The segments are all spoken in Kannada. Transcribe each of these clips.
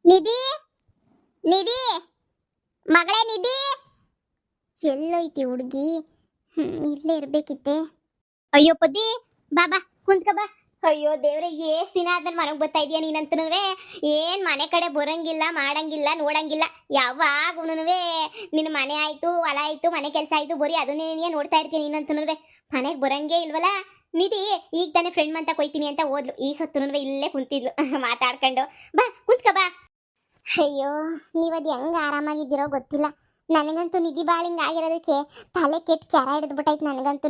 ನಿಧಿ, ನಿಧಿ, ಮಗಳೇ ನಿಧಿ, ಎಲ್ಲೋಯ್ತಿ ಹುಡುಗಿ? ಇಲ್ಲೇ ಇರ್ಬೇಕಿತ್ತೆ. ಅಯ್ಯೋ ಪದ್ದಿ, ಬಾ ಕುಂತ್ಕ ಬಾ. ಅಯ್ಯೋ ದೇವ್ರೆ, ಏಸ್ ದಿನ ಆದ್ಮೇಲೆ ಮನೆಗೆ ಬರ್ತಾ ಇದೀಯ ನೀನಂತನುವೆ. ಏನ್ ಮನೆ ಕಡೆ ಬರಂಗಿಲ್ಲ, ಮಾಡಂಗಿಲ್ಲ, ನೋಡಂಗಿಲ್ಲ. ಯಾವಾಗೂನುವೆ ನಿನ್ನ ಮನೆ ಆಯ್ತು, ಹೊಲ ಆಯ್ತು, ಮನೆ ಕೆಲಸ ಆಯ್ತು, ಬರೀ ಅದನ್ನೇ ನೋಡ್ತಾ ಇರ್ತೀನಿ ನೀನಂತನುವೆ. ಮನೆಗೆ ಬರಂಗೇ ಇಲ್ವಲ್ಲ. ನಿಧಿ ಈಗ ತಾನೇ ಫ್ರೆಂಡ್ ಮಂತ ಕೊಯ್ತೀನಿ ಅಂತ ಹೋದ್ಲು. ಈ ಸತ್ತುನುವೆ ಇಲ್ಲೇ ಕುಂತಿದ್ಲು ಮಾತಾಡ್ಕೊಂಡು. ಬಾ ಕುಂತ್ಕ ಬಾ. ಅಯ್ಯೋ, ನೀವದು ಹೆಂಗ್ ಆರಾಮಾಗಿದ್ದೀರೋ ಗೊತ್ತಿಲ್ಲ. ನನಗಂತೂ ನಿಧಿ ಬಾಳಿಂಗ್ ಆಗಿರೋದಕ್ಕೆ ತಲೆ ಕೆಟ್ಟು ಕೆರ ಹಿಡಿದ್ಬಿಟ್ಟೈತೆ ನನಗಂತೂ.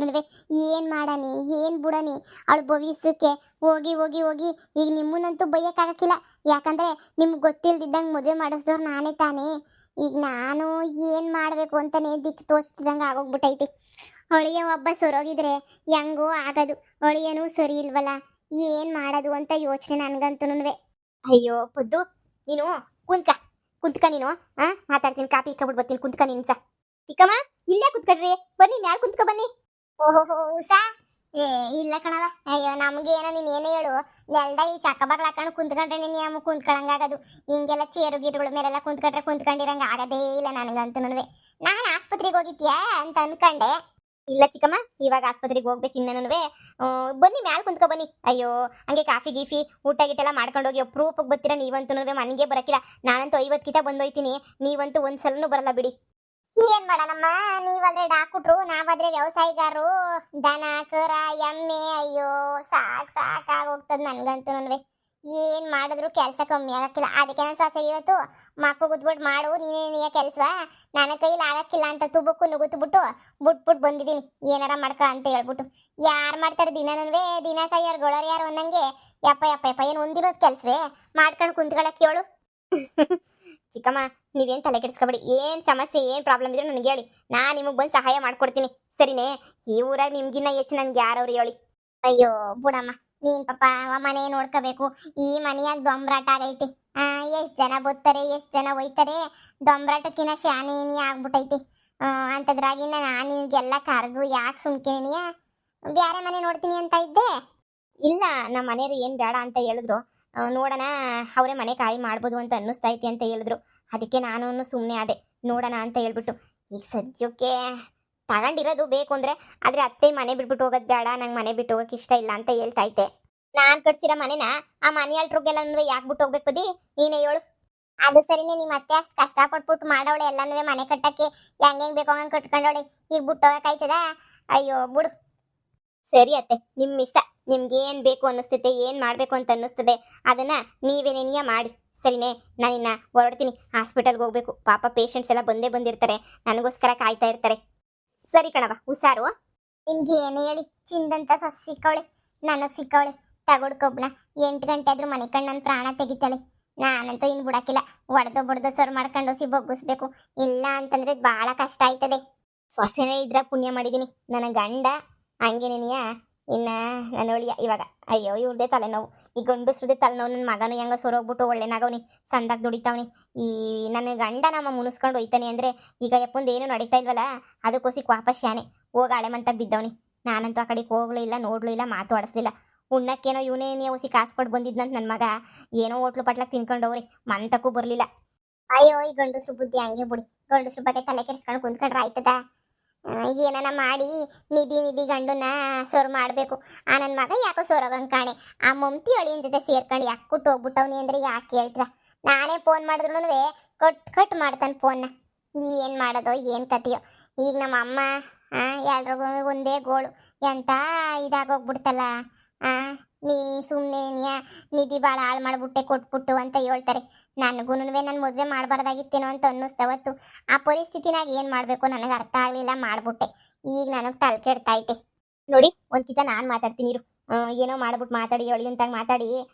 ಏನು ಮಾಡನಿ, ಏನು ಬಿಡನಿ ಅವಳು ಭವಿಷ್ಯಕ್ಕೆ. ಹೋಗಿ ಹೋಗಿ ಹೋಗಿ ಈಗ ನಿಮ್ಮನ್ನಂತೂ ಬೈಯೋಕ್ಕಾಗಕ್ಕಿಲ್ಲ. ಯಾಕಂದರೆ ನಿಮ್ಗೆ ಗೊತ್ತಿಲ್ದಿದ್ದಂಗೆ ಮದುವೆ ಮಾಡಿಸ್ದವ್ರು ನಾನೇ ತಾನೇ. ಈಗ ನಾನು ಏನು ಮಾಡಬೇಕು ಅಂತಲೇ ದಿಕ್ಕು ತೋರಿಸ್ತಿದ್ದಂಗೆ ಆಗೋಗ್ಬಿಟ್ಟೈತಿ. ಅಳಿಯ ಒಬ್ಬ ಸರೋಗಿದ್ರೆ ಹೆಂಗೋ ಆಗೋದು, ಅಳಿಯನೂ ಸರಿ ಇಲ್ವಲ್ಲ. ಏನು ಮಾಡೋದು ಅಂತ ಯೋಚನೆ ನನಗಂತೂ. ಅಯ್ಯೋ ಪುದ್ದು, ನೀನು ಕುಂತ್ಕ ನೀನು. ಮಾತಾಡ್ತೀನಿ, ಕಾಫಿ ಇಕ್ಕೊಬಿಟ್ಟು ಬರ್ತೀನಿ. ಕುಂತ್ಕ ನೀನು ಸ. ಚಿಕ್ಕಮ್ಮ, ಇಲ್ಲೇ ಕುತ್ಕೊಡ್ರಿ, ಬನ್ನಿ ಮ್ಯಾಲೆ ಕುಂತ್ಕ ಬನ್ನಿ. ಓಹೋ ಉಷಾ, ಇಲ್ಲ ಕಣವ. ಅಯ್ಯೋ ನಮ್ಗೇನೋ ನೀನು ಏನೇ ಹೇಳು, ನೆಲ್ದ ಈ ಚಕ್ಕಬಾಗ್ಲು ಹಾಕೊಂಡು ಕುಂತ್ಕೊಂಡ್ರೆ ನೀನು ಯಾವ ಕುಂತ್ಕೊಳಂಗಾಗದು. ಹಿಂಗೆಲ್ಲ ಚೇರು ಗಿಡಗಳ ಮೇಲೆಲ್ಲ ಕುಂತ್ಕೊಂಡಿರಂಗೆ ಆಗದೇ ಇಲ್ಲ ನನಗಂತೂ. ನಾನು ಆಸ್ಪತ್ರೆಗೆ ಹೋಗಿದ್ಯಾ ಅಂತ ಅನ್ಕೊಂಡೆ. ಇಲ್ಲ ಚಿಕ್ಕಮ್ಮ, ಇವಾಗ ಆಸ್ಪತ್ರೆಗೆ ಹೋಗ್ಬೇಕು ಇನ್ನೇನುವೆ. ಬನ್ನಿ ಮ್ಯಾಲೆ ಕುಂತ್ಕೊ ಬನ್ನಿ. ಅಯ್ಯೋ ಹಂಗೆ ಕಾಫಿ ಗೀಫಿ ಊಟ ಗಿಟ್ಟೆಲ್ಲ ಮಾಡ್ಕೊಂಡೋಗಿ ಅಪ್ರೂಪಕ್ಕೆ ಬರ್ತೀರಾ ನೀವಂತೂ. ಮನೆಗೆ ಬರಕಿಲ್ಲ. ನಾನಂತೂ 50 ಕಿತ ಬಂದೋಯ್ತೀನಿ, ನೀವಂತೂ ಒಂದ್ಸಲನೂ ಬರಲ್ಲ ಬಿಡಿ. ಏನ್ ಮಾಡೋಣಮ್ಮ, ನೀವಾದ್ರೆ ಡಾಕ್ಟ್ರು, ನಾವಾದ್ರೆ ವ್ಯವಸಾಯಗಾರರು. ದನ ಕರ ಎಮ್ಮೆ, ಅಯ್ಯೋ ಸಾಕಾಗೋಗ್ತದ ನನ್ಗಂತೂ. ಏನ್ ಮಾಡಿದ್ರು ಕೆಲಸ ಕಮ್ಮಿ ಆಗಕ್ಕಿಲ್ಲ. ಅದಕ್ಕೆ ನಾನು ಸೊಸೆ ಇವತ್ತು ಮಕ್ಕಳು ಗುದ್ಬಿಟ್ಟು ಮಾಡು ನೀನೇ ಕೆಲಸ, ನನ್ನ ಕೈಲಿ ಆಗಕ್ಕಿಲ್ಲ ಅಂತ ತುಬಕ್ಕು ನುಗುತ್ಬಿಟ್ಟು ಬಿಟ್ಬಿಟ್ಟು ಬಂದಿದ್ದೀನಿ. ಏನಾರ ಮಾಡ್ಕ ಅಂತ ಹೇಳ್ಬಿಟ್ಟು. ಯಾರು ಮಾಡ್ತಾರೆ ದಿನನೂ ದಿನ ಕೈಯಾರು ಗೊಳರ್ ಯಾರು ಅನ್ನಂಗೆ. ಯಪ್ಪ ಏನು ಒಂದಿರೋದು ಕೆಲಸವೇ ಮಾಡ್ಕೊಂಡು ಕುಂತ್ಕೊಳ್ಳಕ್ಕೆ ಹೇಳು. ಚಿಕ್ಕಮ್ಮ, ನೀವೇನು ತಲೆ ಕೆಡಿಸ್ಕೊಬೇಡಿ. ಏನು ಸಮಸ್ಯೆ, ಏನು ಪ್ರಾಬ್ಲಮ್ ಇದ್ರೆ ನನಗೆ ಹೇಳಿ, ನಾನು ನಿಮಗೆ ಬಂದು ಸಹಾಯ ಮಾಡ್ಕೊಡ್ತೀನಿ. ಸರಿನೇ? ಈ ಊರಾಗ ನಿಮ್ಗಿನ್ನ ಹೆಚ್ಚು ನನಗೆ ಯಾರವ್ರು ಹೇಳಿ. ಅಯ್ಯೋ ಬುಡಮ್ಮ, ನೀನ್ ಪಾಪ ಮನೆ ನೋಡ್ಕೋಬೇಕು. ಈ ಮನೆಯಾಗ ದೊಂಬ್ರಾಟ ಆಗೈತಿ. ಎಷ್ಟು ಜನ ಬರ್ತಾರೆ, ಎಷ್ಟು ಜನ ಒಯ್ತಾರೆ. ದೊಂಬ್ರಾಟಕ್ಕಿನ್ನ ಶಾನೇನಿ ಆಗ್ಬಿಟ್ಟೈತಿ. ಅಂಥದ್ರಾಗಿನ್ನ ನಾನು ನಿನ್ಗೆಲ್ಲ ಕರೆದು ಯಾಕೆ ಸುಮ್ಕಿನಿಯ ಬೇರೆ ಮನೆ ನೋಡ್ತೀನಿ ಅಂತ ಇದ್ದೆ. ಇಲ್ಲ, ನಮ್ಮ ಮನೆಯವರು ಏನು ಬೇಡ ಅಂತ ಹೇಳಿದ್ರು. ನೋಡೋಣ, ಅವರೇ ಮನೆ ಖಾಲಿ ಮಾಡ್ಬೋದು ಅಂತ ಅನ್ನಿಸ್ತೈತಿ ಅಂತ ಹೇಳಿದ್ರು. ಅದಕ್ಕೆ ನಾನು ಸುಮ್ಮನೆ ಅದೇ ನೋಡೋಣ ಅಂತ ಹೇಳ್ಬಿಟ್ಟು. ಈಗ ಸದ್ಯಕ್ಕೆ ತಗೊಂಡಿರೋದು ಬೇಕು ಅಂದರೆ, ಆದರೆ ಅತ್ತೆ ಮನೆ ಬಿಟ್ಬಿಟ್ಟು ಹೋಗೋದು ಬೇಡ, ನಂಗೆ ಮನೆ ಬಿಟ್ಟು ಹೋಗೋಕೆ ಇಷ್ಟ ಇಲ್ಲ ಅಂತ ಹೇಳ್ತಾ ಇದ್ದೆ. ನಾನು ಕಟ್ಸಿರೋ ಮನೆನ ಆ ಮನೆ ಅಲ್ಟ್ರಿಗೆಲ್ಲ ಯಾಕೆ ಬಿಟ್ಟು ಹೋಗ್ಬೇಕು ಬದಿ, ನೀನೇ ಹೇಳು. ಅದು ಸರಿನೇ, ನಿಮ್ಮ ಅತ್ತೆ ಅಷ್ಟು ಕಷ್ಟಪಟ್ಬಿಟ್ಟು ಮಾಡೋಳೆ ಎಲ್ಲನೂ ಮನೆ ಕಟ್ಟಕ್ಕೆ. ಹೆಂಗೆ ಬೇಕೋ ಹಂಗೆ ಕಟ್ಕೊಂಡವಳೆ. ಈಗ ಬಿಟ್ಟು ಹೋಗೋಕ್ಕಾಯ್ತದ? ಅಯ್ಯೋ ಬಿಡು. ಸರಿ ಅತ್ತೆ, ನಿಮ್ಮ ಇಷ್ಟ. ನಿಮ್ಗೇನು ಬೇಕು ಅನ್ನಿಸ್ತೈತೆ, ಏನು ಮಾಡಬೇಕು ಅಂತ ಅನ್ನಿಸ್ತದೆ ಅದನ್ನು ನೀವೇನೇನಿಯ ಮಾಡಿ. ಸರಿನೇ? ನಾನಿನ್ನ ಹೊರಡ್ತೀನಿ, ಹಾಸ್ಪಿಟಲ್ಗೆ ಹೋಗ್ಬೇಕು. ಪಾಪ ಪೇಷಂಟ್ಸ್ ಎಲ್ಲ ಬಂದೇ ಬಂದಿರ್ತಾರೆ, ನನಗೋಸ್ಕರ ಕಾಯ್ತಾ ಇರ್ತಾರೆ. ಸರಿ ಕಣವ, ಹುಷಾರು. ನಿಮ್ಗೆ ಏನು ಹೇಳಿ, ಚಿಂದಂತ ಸೊಸೆ ಸಿಕ್ಕವಳೆ, ನನಗೆ ಸಿಕ್ಕವಳೆ. ತಗೊಡ್ಕೊಬ್ನ 8 ಗಂಟೆ ಆದ್ರೂ ಮನೆ ಕಣ್ಣು ನನ್ನ ಪ್ರಾಣ ತೆಗಿತಾಳೆ. ನಾನಂತೂ ಇನ್ನು ಬಿಡಕ್ಕಿಲ್ಲ. ಒಡೆದು ಸರ್ ಮಾಡ್ಕೊಂಡು ಸಿ ಬೊಗ್ಗಿಸ್ಬೇಕು. ಇಲ್ಲ ಅಂತಂದ್ರೆ ಭಾಳ ಕಷ್ಟ ಆಯ್ತದೆ. ಸೊಸೆನೇ ಇದ್ರ ಪುಣ್ಯ ಮಾಡಿದ್ದೀನಿ. ನನ್ನ ಗಂಡ ಹಂಗೇನೇನಿಯ ಇನ್ನ ನನ್ನ ಒಳಿಯ ಇವಾಗ. ಅಯ್ಯೋ ಇವ್ರದೇ ತಲೆನೋವು, ಈ ಗಂಡಸ್ರದೇ ತಲೆನೋವು. ನನ್ನ ಮಗನು ಹೆಂಗ ಸೊರೋಗ್ಬಿಟ್ಟು ಒಳ್ಳೆನಾಗವನಿ, ಸಂದಾಗ ದುಡಿತಾವನಿ. ಈ ನನ್ನ ಗಂಡ ನಮ್ಮ ಮುನಿಸ್ಕೊಂಡು ಹೋಯ್ತಾನೆ ಅಂದರೆ ಈಗ ಯಪ್ಪಂದು ಏನು ನಡೀತಾ ಇಲ್ವಲ್ಲ, ಅದಕ್ಕೋಸಿ ವಾಪಸ್ ಶಾನೆ ಹೋಗಿ ಹಳೆ ಮಂತಾಗ ಬಿದ್ದವನಿ. ನಾನಂತೂ ಆ ಕಡೆಗೆ ಹೋಗ್ಲೂ ಇಲ್ಲ, ನೋಡ್ಲೂ ಇಲ್ಲ, ಮಾತು ಆಡಿಸ್ಲಿಲ್ಲ. ಉಣ್ಣಕ್ಕೇನೋ ಇವನೇ ಹೊಸಿ ಕಾಸು ಕೊಟ್ಟು ಬಂದಿದ್ನಂತ ನನ್ನ ಮಗ. ಏನೋ ಹೋಟ್ಲು ಪಟ್ಲಕ್ಕೆ ತಿನ್ಕೊಂಡವ್ರಿ, ಮಂತಕ್ಕೂ ಬರಲಿಲ್ಲ. ಅಯ್ಯೋ ಈ ಗಂಡಸ್ರು ಬುದ್ಧಿ ಹಂಗೆ ಬಿಡಿ. ಗಂಡಸ್ರ ಬಗ್ಗೆ ತಲೆ ಕೆಡಿಸ್ಕೊಂಡು ಕುಂತ್ಕೊಂಡ್ರೆ ಆಯ್ತದ? ಏನನ ಮಾಡಿ ನಿಧಿ ಗಂಡನ್ನ ಸೋರ್ ಮಾಡಬೇಕು. ಆ ನನ್ನ ಮಗ ಯಾಕೋ ಸೋರೋಗಂಗೆ ಕಾಣೆ. ಆ ಮಮ್ತಿ ಅಳಿಯನ ಜೊತೆ ಸೇರ್ಕೊಂಡು ಯಾಕೆ ಕೊಟ್ಟು ಹೋಗ್ಬಿಟ್ಟವ್ನಿ ಅಂದರೆ ಯಾಕೆ ಹೇಳ್ತೀರ? ನಾನೇ ಫೋನ್ ಮಾಡಿದ್ರು ಕಟ್ ಮಾಡ್ತಾನೆ ಫೋನ್ನ. ಏನು ಮಾಡೋದೋ ಏನು ಕತೆಯೋ. ಈಗ ನಮ್ಮ ಅಮ್ಮ ಎಲ್ರಿಗೂ ಒಂದೇ ಗೋಳು, ಎಂತ ಇದಾಗೋಗ್ಬಿಡ್ತಲ್ಲ. ನೀ ಸುಮ್ಮನೆ ನಿಧಿ ಭಾಳ ಹಾಳು ಮಾಡಿಬಿಟ್ಟೆ ಕೊಟ್ಬಿಟ್ಟು ಅಂತ ಹೇಳ್ತಾರೆ. ನನಗೂ ನನ್ನ ಮದುವೆ ಮಾಡಬಾರ್ದಾಗಿತ್ತೇನೋ ಅಂತ ಅನ್ನಿಸ್ತವತ್ತು. ಆ ಪರಿಸ್ಥಿತಿನಾಗ ಏನು ಮಾಡಬೇಕು ನನಗೆ ಅರ್ಥ ಆಗಲಿಲ್ಲ, ಮಾಡಿಬಿಟ್ಟೆ. ಈಗ ನನಗೆ ತಲೆ ಕೆಡ್ತೈತೆ ನೋಡಿ. ಒಂದ್ಕಿತ ನಾನು ಮಾತಾಡ್ತೀನಿ ಇರು. ಏನೋ ಮಾಡ್ಬಿಟ್ಟು ಮಾತಾಡಿ ಅಳಿಯಂತಾಗ ಮಾತಾಡಿ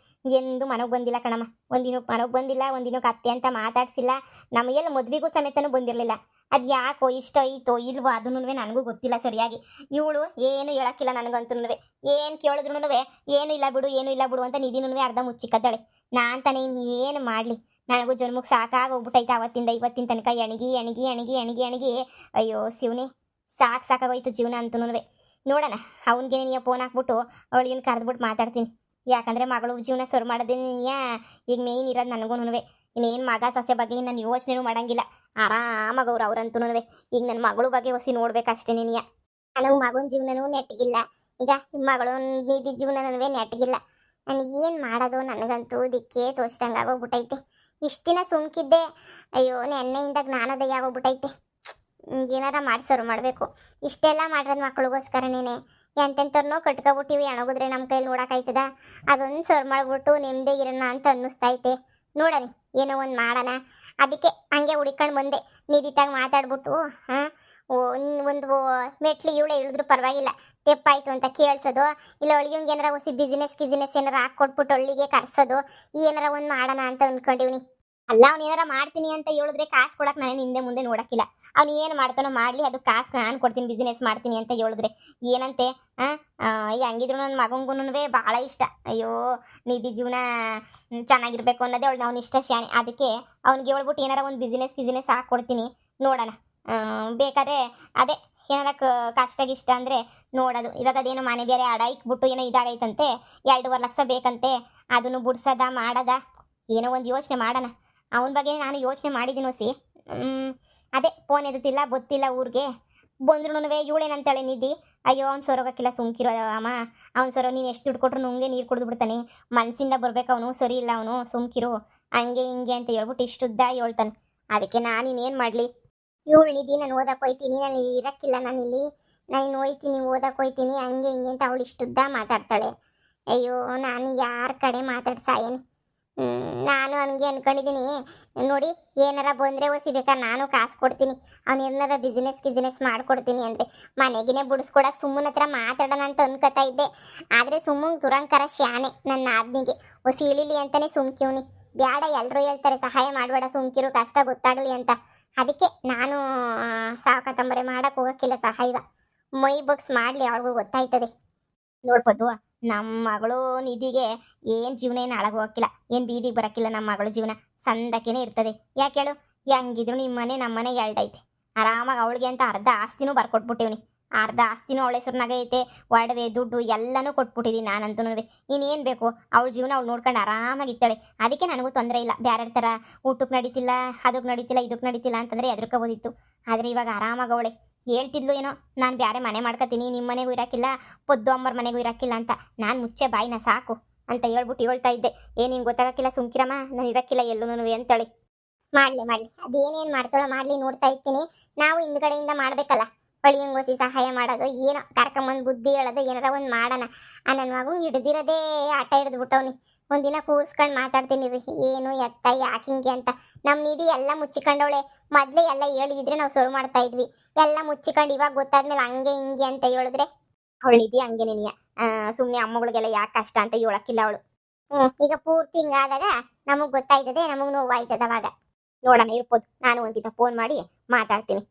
ಎಂದು ಮನೆಗೆ ಬಂದಿಲ್ಲ ಕಣಮ್ಮ. ಒಂದಿನಕ್ಕೆ ಮನೆಗೆ ಬಂದಿಲ್ಲ, ಒಂದಿನಕ್ಕೆ ಅತ್ತೆ ಅಂತ ಮಾತಾಡ್ಸಿಲ್ಲ. ನಮಗೆಲ್ಲ ಮದುವೆಗೂ ಸಮೇತನೂ ಬಂದಿರಲಿಲ್ಲ. ಅದು ಯಾಕೋ ಇಷ್ಟ ಐತೋ ಇಲ್ವೋ ಅದನ್ನೂ ನನಗೂ ಗೊತ್ತಿಲ್ಲ ಸರಿಯಾಗಿ. ಇವಳು ಏನು ಹೇಳಕ್ಕಿಲ್ಲ ನನಗಂತೂ. ಏನು ಕೇಳಿದ್ರು ಏನು ಇಲ್ಲ ಬಿಡು ಅಂತ ನಿಧಿನೂ ಅರ್ಧ ಮುಚ್ಚಿಕ್ಕದ್ದಾಳೆ. ನಾನು ತಾನೇ ಏನು ಮಾಡಲಿ, ನನಗೂ ಜನ್ಮಕ್ಕೆ ಸಾಕಾಗೋಗ್ಬಿಟ್ಟೈತೆ ಅವತ್ತಿಂದ ಇವತ್ತಿನ ತನಕ. ಎಣಗಿ ಅಯ್ಯೋ ಶಿವನೇ, ಸಾಕಾಗೋಯ್ತು ಜೀವನ ಅಂತೂ. ನೋಡೋಣ, ಅವನಿಗೆ ನೀನು ಫೋನ್ ಹಾಕ್ಬಿಟ್ಟು ಅವಳಿಗೆ ಕರೆದ್ಬಿಟ್ಟು ಮಾತಾಡ್ತೀನಿ. ಯಾಕಂದರೆ ಮಗಳು ಜೀವನ ಸರ್ ಮಾಡೋದೇ ಈಗ ಮೇಯ್ನ್ ಇರೋದು ನನಗೂ. ಇನ್ನೇನು ಮಗ ಸೊಸೆ ಬಗ್ಗೆ ನಾನು ಯೋಚನೆನೂ ಮಾಡಂಗಿಲ್ಲ. ಆರಾಮಾಗಿ ಅವ್ರಂತೂ ಈಗ ನನ್ನ ಮಗಳು ಬಗ್ಗೆ ಹೊಸಿ ನೋಡ್ಬೇಕಷ್ಟೇ ನೀನಿಯ. ನನಗೆ ಮಗನ ಜೀವನನೂ ನೆಟ್ಟಗಿಲ್ಲ, ಈಗ ಮಗಳು ನಿಧಿ ಜೀವನನೂ ನೆಟ್ಟಗಿಲ್ಲ. ನನಗೆ ಏನು ಮಾಡೋದು, ನನಗಂತೂ ದಿಕ್ಕೇ ತೋಚ್ದಂಗೆ ಆಗೋಗ್ಬಿಟ್ಟೈತೆ. ಇಷ್ಟು ದಿನ ಸುಮ್ಕಿದ್ದೆ, ಅಯ್ಯೋ ನೆನ್ನೆಯಿಂದ ಜ್ಞಾನೋದಯ ಆಗೋಗ್ಬಿಟ್ಟೈತೆ. ಏನಾರ ಮಾಡ್ಸೋರು ಮಾಡಬೇಕು. ಇಷ್ಟೆಲ್ಲ ಮಾಡಿರೋದು ಮಕ್ಳಿಗೋಸ್ಕರನೇನೆ. ಎಂತೆಂಥವ್ರನ್ನೋ ಕಟ್ಕೊಬಿಟ್ಟಿವಿ, ಅಣಗಿದ್ರೆ ನಮ್ಮ ಕೈಲಿ ನೋಡೋಕ್ಕಾಯ್ತದ? ಅದೊಂದು ಸರ್ ಮಾಡಿಬಿಟ್ಟು ನೆಮ್ಮದಿ ಇರೋಣ ಅಂತ ಅನ್ನಿಸ್ತೈತೆ. ನೋಡೋಣ, ಏನೋ ಒಂದು ಮಾಡೋಣ. ಅದಕ್ಕೆ ಹಂಗೆ ಹುಡ್ಕೊಂಡು ಬಂದೆ, ನಿಧಿತಾಗ ಮಾತಾಡ್ಬಿಟ್ಟು ಒಂದು ಮೆಟ್ಲು ಇವಳೆ ಇಳಿದ್ರು ಪರವಾಗಿಲ್ಲ, ತೆಪ್ಪಾಯ್ತು ಅಂತ ಕೇಳಿಸೋದು, ಇಲ್ಲ ಒಳಿಯಂಗೆ ಏನಾರ ಹೊಸಿ ಬಿಸ್ನೆಸ್ ಏನಾರ ಹಾಕ್ಕೊಟ್ಬಿಟ್ಟು ಒಳ್ಳಿಗೆ ಕರ್ಸೋದು, ಏನಾರ ಒಂದು ಮಾಡೋಣ ಅಂತ ಅಂದ್ಕೊಂಡಿವ್ನಿ. ಅಲ್ಲ, ಅವ್ನು ಏನಾರ ಮಾಡ್ತೀನಿ ಅಂತ ಹೇಳಿದ್ರೆ ಕಾಸು ಕೊಡಕ್ಕೆ ನಾನು ಹಿಂದೆ ಮುಂದೆ ನೋಡೋಕ್ಕಿಲ್ಲ. ಅವ್ನು ಏನು ಮಾಡ್ತಾನೋ ಮಾಡಲಿ, ಅದು ಕಾಸು ನಾನು ಕೊಡ್ತೀನಿ, ಬಿಸ್ನೆಸ್ ಮಾಡ್ತೀನಿ ಅಂತ ಹೇಳಿದ್ರೆ ಏನಂತೆ? ಹಂಗಿದ್ರು ನನ್ನ ಮಗಂಗೂ ಭಾಳ ಇಷ್ಟ. ಅಯ್ಯೋ ನಿಧಿ ಜೀವನ ಚೆನ್ನಾಗಿರ್ಬೇಕು ಅನ್ನೋದೇ ಅವ್ನು ಇಷ್ಟ ಶಾಣೆ. ಅದಕ್ಕೆ ಅವ್ನಿಗೆ ಹೇಳ್ಬಿಟ್ಟು ಏನಾರ ಒಂದು ಬಿಸ್ನೆಸ್ ಹಾಕ್ಕೊಡ್ತೀನಿ, ನೋಡೋಣ. ಬೇಕಾದ್ರೆ ಅದೇ ಏನಾರ ಕಷ್ಟಗಿಷ್ಟ ಅಂದರೆ ನೋಡೋದು. ಇವಾಗ ಅದೇನೋ ಮನೆ ಬೇರೆ ಅಡ ಇಕ್ಬಿಟ್ಟು ಏನೋ ಇದಾಗೈತಂತೆ, 2.5 ಲಕ್ಷ ಬೇಕಂತೆ. ಅದನ್ನು ಬಿಡ್ಸೋದ ಮಾಡೋದ, ಏನೋ ಒಂದು ಯೋಚನೆ ಮಾಡೋಣ. ಅವನ ಬಗ್ಗೆ ನಾನು ಯೋಚನೆ ಮಾಡಿದ್ದೀನಿ ಹೊಸಿ. ಅದೇ ಫೋನ್ ಎದುತ್ತಿಲ್ಲ, ಗೊತ್ತಿಲ್ಲ ಊರಿಗೆ ಬಂದ್ರೂ ಇವಳೇನಂತಾಳೆ ನಿಧಿ, ಅಯ್ಯೋ ಅವ್ನು ಸೊರೋಗಕ್ಕಿಲ್ಲ, ಸುಮ್ಕಿರೋ ಅಮ್ಮ, ಅವ್ನು ಸೊರೋ, ನೀನು ಎಷ್ಟು ದುಡ್ಡು ಕೊಟ್ಟರು ನುಂಗೆ ನೀರು ಕುಡಿದು ಬಿಡ್ತಾನೆ, ಮನಸ್ಸಿಂದ ಬರ್ಬೇಕು, ಅವನು ಸರಿ ಇಲ್ಲ, ಅವನು ಸುಮ್ಕಿರು, ಹಂಗೆ ಹಿಂಗೆ ಅಂತ ಹೇಳ್ಬಿಟ್ಟು ಇಷ್ಟುದ್ದ ಹೇಳ್ತಾನೆ. ಅದಕ್ಕೆ ನಾನು ಇನ್ನೇನು ಮಾಡಲಿ? ಇವಳು ನಿಧಿ, ನಾನು ಓದಕ್ಕೆ ಹೋಯ್ತೀನಿ, ನಾನು ಇರೋಕ್ಕಿಲ್ಲ, ನಾನಿಲ್ಲಿ ನಾನು ಹೋಯ್ತೀನಿ, ಓದಕ್ಕೆ ಹೋಯ್ತೀನಿ, ಹಂಗೆ ಹಿಂಗೆ ಅಂತ ಅವಳು ಇಷ್ಟುದ್ದ ಮಾತಾಡ್ತಾಳೆ. ಅಯ್ಯೋ ನಾನು ಯಾರ ಕಡೆ ಮಾತಾಡ್ಸಾಯೇನು? ನಾನು ಹಂಗೆ ಅನ್ಕೊಂಡಿದ್ದೀನಿ. ನೋಡಿ, ಏನಾರ ಬಂದರೆ ಬೇಕಾದ್ರೆ ನಾನು ಕಾಸು ಕೊಡ್ತೀನಿ, ಅವ್ನು ಏನಾರ ಬಿಸ್ನೆಸ್ ಮಾಡ್ಕೊಡ್ತೀನಿ ಅಂದರೆ ಮನೆಗಿನೇ ಬಿಡಿಸ್ಕೊಡಕ್ಕೆ ಸುಮ್ಮನ ಹತ್ರ ಮಾತಾಡೋಣ ಅಂತ ಅನ್ಕೋತಾ ಇದ್ದೆ. ಆದರೆ ಸುಮ್ಮಂಗೆ ದುರಂಕಾರ ಶಾನೆ ನನ್ನ ಆದ್ನಿಗೆ ಹೊಸಿ ಇಳಿಲಿ ಅಂತಲೇ ಸುಮ್ಕಿವ್ನಿ. ಬೇಡ, ಎಲ್ಲರೂ ಹೇಳ್ತಾರೆ ಸಹಾಯ ಮಾಡಬೇಡ, ಸುಮ್ಕಿರು, ಕಷ್ಟ ಗೊತ್ತಾಗಲಿ ಅಂತ. ಅದಕ್ಕೆ ನಾನು ಸಾಕತ್ತಂಬರೆ ಮಾಡೋಕ್ಕೆ ಹೋಗೋಕ್ಕಿಲ್ಲ ಸಹಾಯ. ಮೈ ಬಗ್ಸ್ ಮಾಡಲಿ, ಅವ್ರಿಗೂ ಗೊತ್ತಾಯ್ತದೆ. ನೋಡ್ಬೋದು, ನಮ್ಮ ಮಗಳು ನಿಧಿಗೆ ಏನು ಜೀವನ ಏನು ಹಾಳಾಗೋಗಿಲ್ಲ, ಏನು ಬೀದಿಗೆ ಬರೋಕ್ಕಿಲ್ಲ. ನಮ್ಮ ಮಗಳು ಜೀವನ ಸಂದಕ್ಕೇನೆ ಇರ್ತದೆ. ಯಾಕೆ ಹೇಳು? ಹೆಂಗಿದ್ರು ನಿಮ್ಮನೆ ನಮ್ಮನೆ ಎರಡೈತೆ, ಆರಾಮಾಗಿ ಅವಳಿಗೆ ಅಂತ ಅರ್ಧ ಆಸ್ತಿನೂ ಬರ್ಕೊಟ್ಬಿಟ್ಟಿವ್ನಿ. ಅರ್ಧ ಆಸ್ತಿನೂ ಅವಳ ಹೆಸ್ರನಾಗೆ ಐತೆ, ಒಡವೆ ದುಡ್ಡು ಎಲ್ಲನೂ ಕೊಟ್ಬಿಟ್ಟಿದ್ದೀನಿ ನಾನಂತೂ. ಇನ್ನೇನು ಬೇಕು? ಅವಳ ಜೀವನ ಅವಳು ನೋಡ್ಕೊಂಡು ಆರಾಮಾಗಿತ್ತಾಳೆ. ಅದಕ್ಕೆ ನನಗೂ ತೊಂದರೆ ಇಲ್ಲ. ಬೇರೆ ಥರ ಊಟಕ್ಕೆ ನಡೀತಿಲ್ಲ, ಅದಕ್ಕೆ ನಡೀತಿಲ್ಲ, ಇದಕ್ಕೆ ನಡೀತಿಲ್ಲ ಅಂತಂದರೆ ಎದುರ್ಕೋಬೋದಿತ್ತು. ಆದರೆ ಇವಾಗ ಆರಾಮಾಗಿ ಅವಳೆ ಹೇಳ್ತಿದ್ಲು ಏನೋ, ನಾನು ಬೇರೆ ಮನೆ ಮಾಡ್ಕೊತೀನಿ, ನಿಮ್ಮ ಮನೆಗೂ ಇರೋಕ್ಕಿಲ್ಲ, ಪೊದ್ದು ಅಮ್ಮರ ಮನೆಗೂ ಇರೋಕ್ಕಿಲ್ಲ ಅಂತ. ನಾನು ಮುಚ್ಚೆ ಬಾಯಿನ ಸಾಕು ಅಂತ ಹೇಳ್ಬಿಟ್ಟು ಹೇಳ್ತಾ ಇದ್ದೆ. ಹಿಂಗೆ ಗೊತ್ತಾಗಕ್ಕಿಲ್ಲ, ಸುಮ್ಕಿರಮ್ಮ, ನಾನು ಇರೋಕ್ಕಿಲ್ಲ ಎಲ್ಲೂ ಅಂತೇಳಿ. ಮಾಡಲಿ ಅದೇನೇನು ಮಾಡ್ತಾಳೋ ಮಾಡಲಿ, ನೋಡ್ತಾ ಇರ್ತೀನಿ. ನಾವು ಹಿಂದ್ಗಡೆಯಿಂದ ಮಾಡಬೇಕಲ್ಲ, ಹೊಳಿಯಂಗೋಸಿ ಸಹಾಯ ಮಾಡೋದು, ಏನೋ ಕರ್ಕೊಂಬಂದು ಬುದ್ಧಿ ಹೇಳೋದು, ಏನಾರ ಒಂದು ಮಾಡೋಣ. ನನ್ನ ಮಗಂಗೆ ಹಿಡ್ದಿರೋದೇ ಆಟ ಹಿಡಿದ್ಬಿಟ್ಟವ್ನಿ. ಒಂದಿನ ಕೂರ್ಸ್ಕೊಂಡು ಮಾತಾಡ್ತೀನಿ ರೀ, ಏನು ಎತ್ತ ಯಾಕಿಂಗೆ ಅಂತ. ನಮ್ಮ ನಿಧಿ ಎಲ್ಲ ಮುಚ್ಚಿಕೊಂಡವಳೆ. ಮೊದಲೇ ಎಲ್ಲ ಹೇಳಿದ್ರೆ ನಾವು ಶುರು ಮಾಡ್ತಾ ಇದ್ವಿ, ಎಲ್ಲ ಮುಚ್ಚಿಕೊಂಡು ಇವಾಗ ಗೊತ್ತಾದ್ಮೇಲೆ ಹಂಗೆ ಹಿಂಗೆ ಅಂತ ಹೇಳಿದ್ರೆ ಅವಳು ನಿಧಿ ಹಂಗೆ ನೀನಿಯ ಸುಮ್ಮನೆ ಅಮ್ಮಗಳಿಗೆಲ್ಲ ಯಾಕೆ ಕಷ್ಟ ಅಂತ ಹೇಳಕ್ಕಿಲ್ಲ ಅವಳು. ಈಗ ಪೂರ್ತಿ ಹಿಂಗಾದಾಗ ನಮಗೆ ಗೊತ್ತಾಯ್ತದೆ, ನಮಗೆ ನೋವಾಯ್ತದ. ಅವಾಗ ನೋಡೋಣ, ಇರ್ಬೋದು. ನಾನು ಒಂದಿನ ಫೋನ್ ಮಾಡಿ ಮಾತಾಡ್ತೀನಿ.